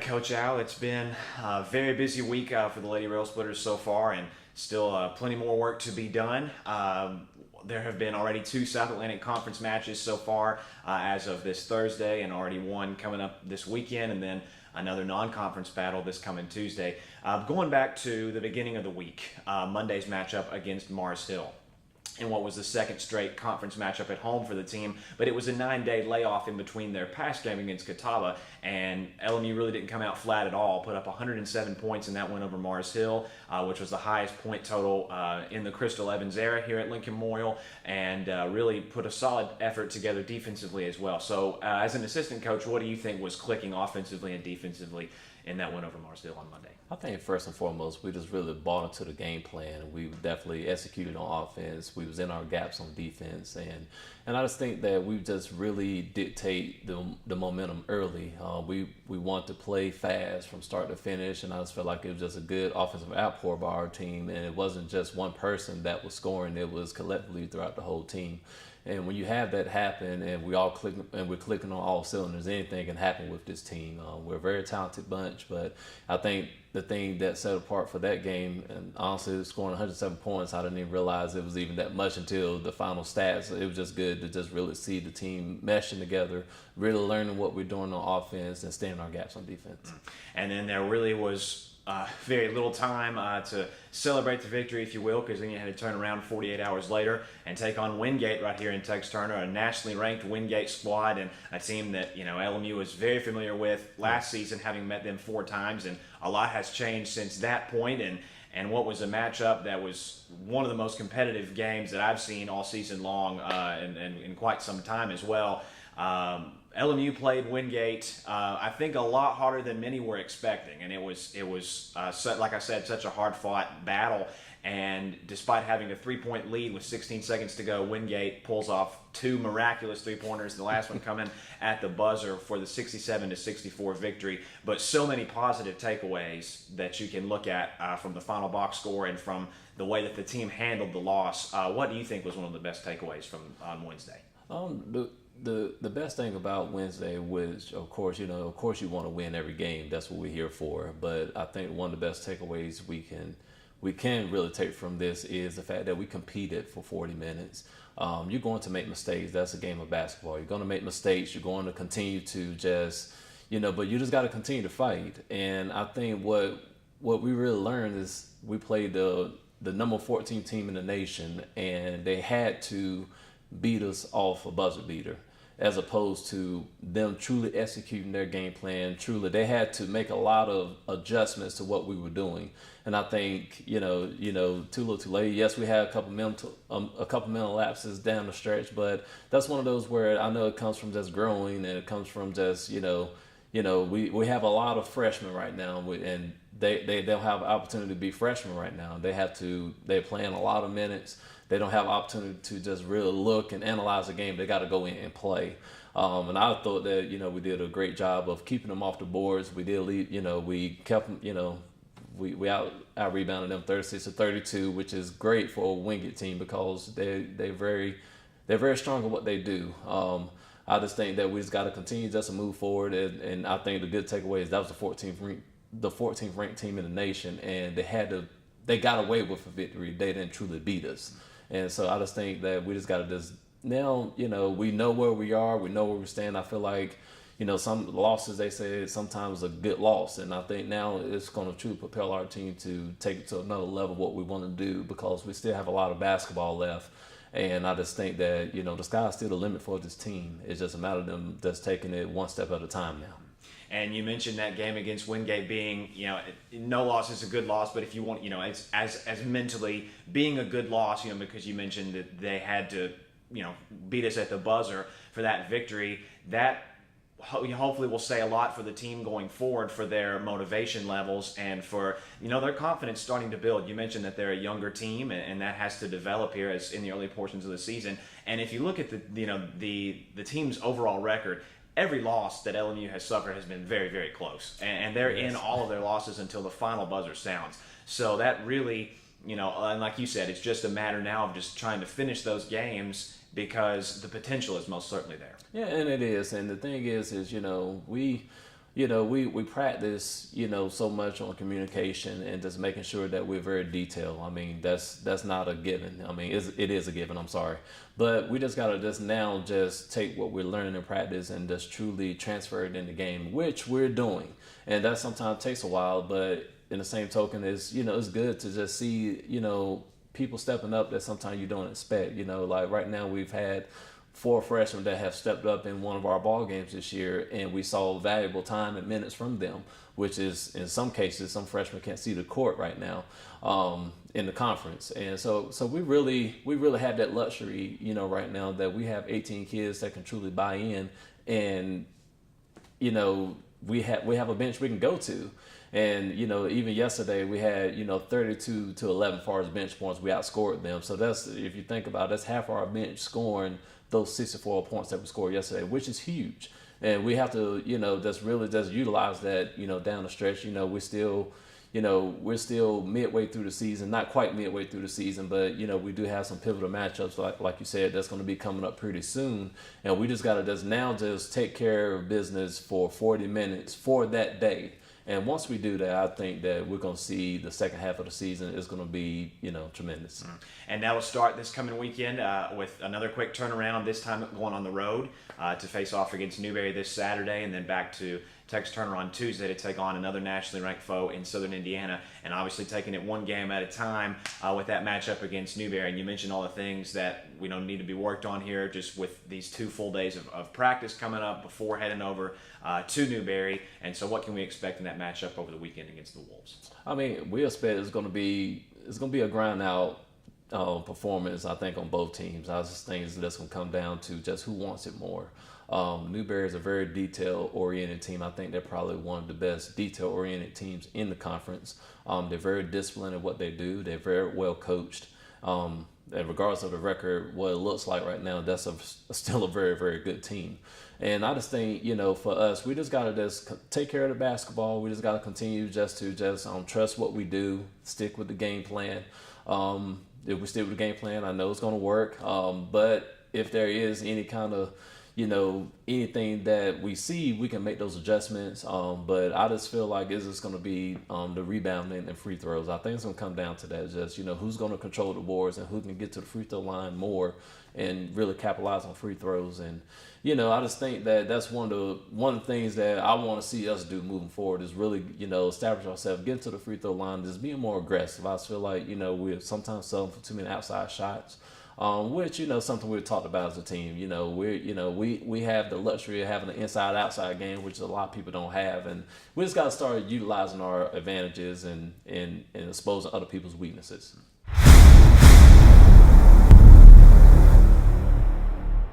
right, Coach Al. It's been a very busy week for the Lady Rail Splitters so far, and still plenty more work to be done. There have been already two South Atlantic Conference matches so far as of this Thursday, and already one coming up this weekend, and then another non-conference battle this coming Tuesday. Going back to the beginning of the week, Monday's matchup against Mars Hill, in what was the second straight conference matchup at home for the team, but it was a 9-day layoff in between their past game against Catawba, and LMU really didn't come out flat at all. Put up 107 points in that win over Mars Hill, which was the highest point total in the Crystal Evans era here at Lincoln Memorial, and really put a solid effort together defensively as well. So as an assistant coach, what do you think was clicking offensively and defensively in that win over Mars Hill on Monday? I think first and foremost, we just really bought into the game plan. We definitely executed on offense. We was in our gaps on defense, and I just think that we just really dictate the momentum early. We want to play fast from start to finish, and I just felt like it was just a good offensive outpour by our team, and it wasn't just one person that was scoring. It was collectively throughout the whole team. And when you have that happen, and we all click, and we're clicking on all cylinders, anything can happen with this team. We're a very talented bunch, but I think the thing that set apart for that game, and honestly, scoring 107 points, I didn't even realize it was even that much until the final stats. It was just good to just really see the team meshing together, really learning what we're doing on offense and staying our gaps on defense. And then there really was very little time to celebrate the victory, if you will, because then you had to turn around 48 hours later and take on Wingate right here in Tex Turner, a nationally ranked Wingate squad, and a team that LMU was very familiar with last season, having met them 4 times, and a lot has changed since that point. And what was a matchup that was one of the most competitive games that I've seen all season long, and in quite some time as well. LMU played Wingate, I think, a lot harder than many were expecting, and it was like I said, such a hard-fought battle. And despite having a 3-point lead with 16 seconds to go, Wingate pulls off 2 miraculous 3-pointers. The last one coming at the buzzer for the 67-64 victory. But so many positive takeaways that you can look at from the final box score and from the way that the team handled the loss. What do you think was one of the best takeaways from on Wednesday? The best thing about Wednesday was, of course, you want to win every game. That's what we're here for. But I think one of the best takeaways we can really take from this is the fact that we competed for 40 minutes. You're going to make mistakes. That's a game of basketball. You're going to make mistakes. You're going to continue to just, but you just got to continue to fight. And I think what we really learned is we played the number 14 team in the nation, and they had to beat us off a buzzer beater, as opposed to them truly executing their game plan. Truly, they had to make a lot of adjustments to what we were doing. And I think, too little too late. Yes, we had a couple mental lapses down the stretch, but that's one of those where I know it comes from just growing, and it comes from just, we have a lot of freshmen right now, and they don't have an opportunity to be freshmen right now. They're playing a lot of minutes. They don't have opportunity to just really look and analyze the game. They got to go in and play. And I thought that, we did a great job of keeping them off the boards. We did lead, we kept them, we out rebounded them 36-32, which is great for a Wingate team because they're very strong at what they do. I just think that we just got to continue just to move forward. And I think the good takeaway is that was the 14th ranked team in the nation, and they got away with a victory. They didn't truly beat us. And so I just think that we just got to just now, we know where we are. We know where we stand. I feel like, some losses, they say sometimes a good loss. And I think now it's going to truly propel our team to take it to another level, what we want to do, because we still have a lot of basketball left. And I just think that, the sky's still the limit for this team. It's just a matter of them just taking it one step at a time now. And you mentioned that game against Wingate being, no loss is a good loss, but if you want, as mentally being a good loss, because you mentioned that they had to, beat us at the buzzer for that victory, that hopefully will say a lot for the team going forward, for their motivation levels and for, their confidence starting to build. You mentioned that they're a younger team, and that has to develop here as in the early portions of the season. And if you look at the team's overall record, every loss that LMU has suffered has been very, very close. And they're in all of their losses until the final buzzer sounds. So that really, and like you said, it's just a matter now of just trying to finish those games because the potential is most certainly there. Yeah, and it is. And the thing is, we we practice, so much on communication and just making sure that we're very detailed. I mean, that's not a given. I mean, it is a given. I'm sorry, but we just gotta just take what we're learning in practice and just truly transfer it in the game, which we're doing, and that sometimes takes a while. But in the same token, it's good to just see people stepping up that sometimes you don't expect. Like right now we've had 4 freshmen that have stepped up in one of our ball games this year, and we saw valuable time and minutes from them, which is in some cases some freshmen can't see the court right now in the conference. And so we really have that luxury, right now, that we have 18 kids that can truly buy in, and we have a bench we can go to. And, even yesterday we had, 32 to 11 as far as bench points. We outscored them. So that's, if you think about it, that's half our bench scoring those 64 points that we scored yesterday, which is huge. And we have to, just utilize that, down the stretch. We're still midway through the season, not quite midway through the season, but, we do have some pivotal matchups, like you said, that's going to be coming up pretty soon. And we just got to just take care of business for 40 minutes for that day. And once we do that, I think that we're going to see the second half of the season is going to be, tremendous. And that'll start this coming weekend with another quick turnaround, this time going on the road to face off against Newberry this Saturday, and then back to Texas Turner on Tuesday to take on another nationally ranked foe in Southern Indiana, and obviously taking it one game at a time with that matchup against Newberry. And you mentioned all the things that we don't need to be worked on here, just with these 2 full days of practice coming up before heading over to Newberry. And so what can we expect in that matchup over the weekend against the Wolves? I mean, we expect it's going to be a grind out performance, I think, on both teams. I just think that's going to come down to just who wants it more. Newberry is a very detail-oriented team. I think they're probably one of the best detail-oriented teams in the conference. They're very disciplined in what they do. They're very well coached. And regardless of the record, what it looks like right now, that's still a very, very good team. And I just think, for us, we just got to just take care of the basketball. We just got to continue to trust what we do, stick with the game plan. If we stick with the game plan, I know it's going to work. But if there is any kind of anything that we see, we can make those adjustments. But I just feel like it's just going to be the rebounding and free throws. I think it's going to come down to that. Just, who's going to control the boards and who can get to the free throw line more and really capitalize on free throws. And, I just think that that's one of the things that I want to see us do moving forward is really, establish ourselves, get to the free throw line, just being more aggressive. I just feel like, we're sometimes selling for too many outside shots. Which, something we've talked about as a team. We have the luxury of having an inside-outside game, which a lot of people don't have, and we just got to start utilizing our advantages and exposing other people's weaknesses.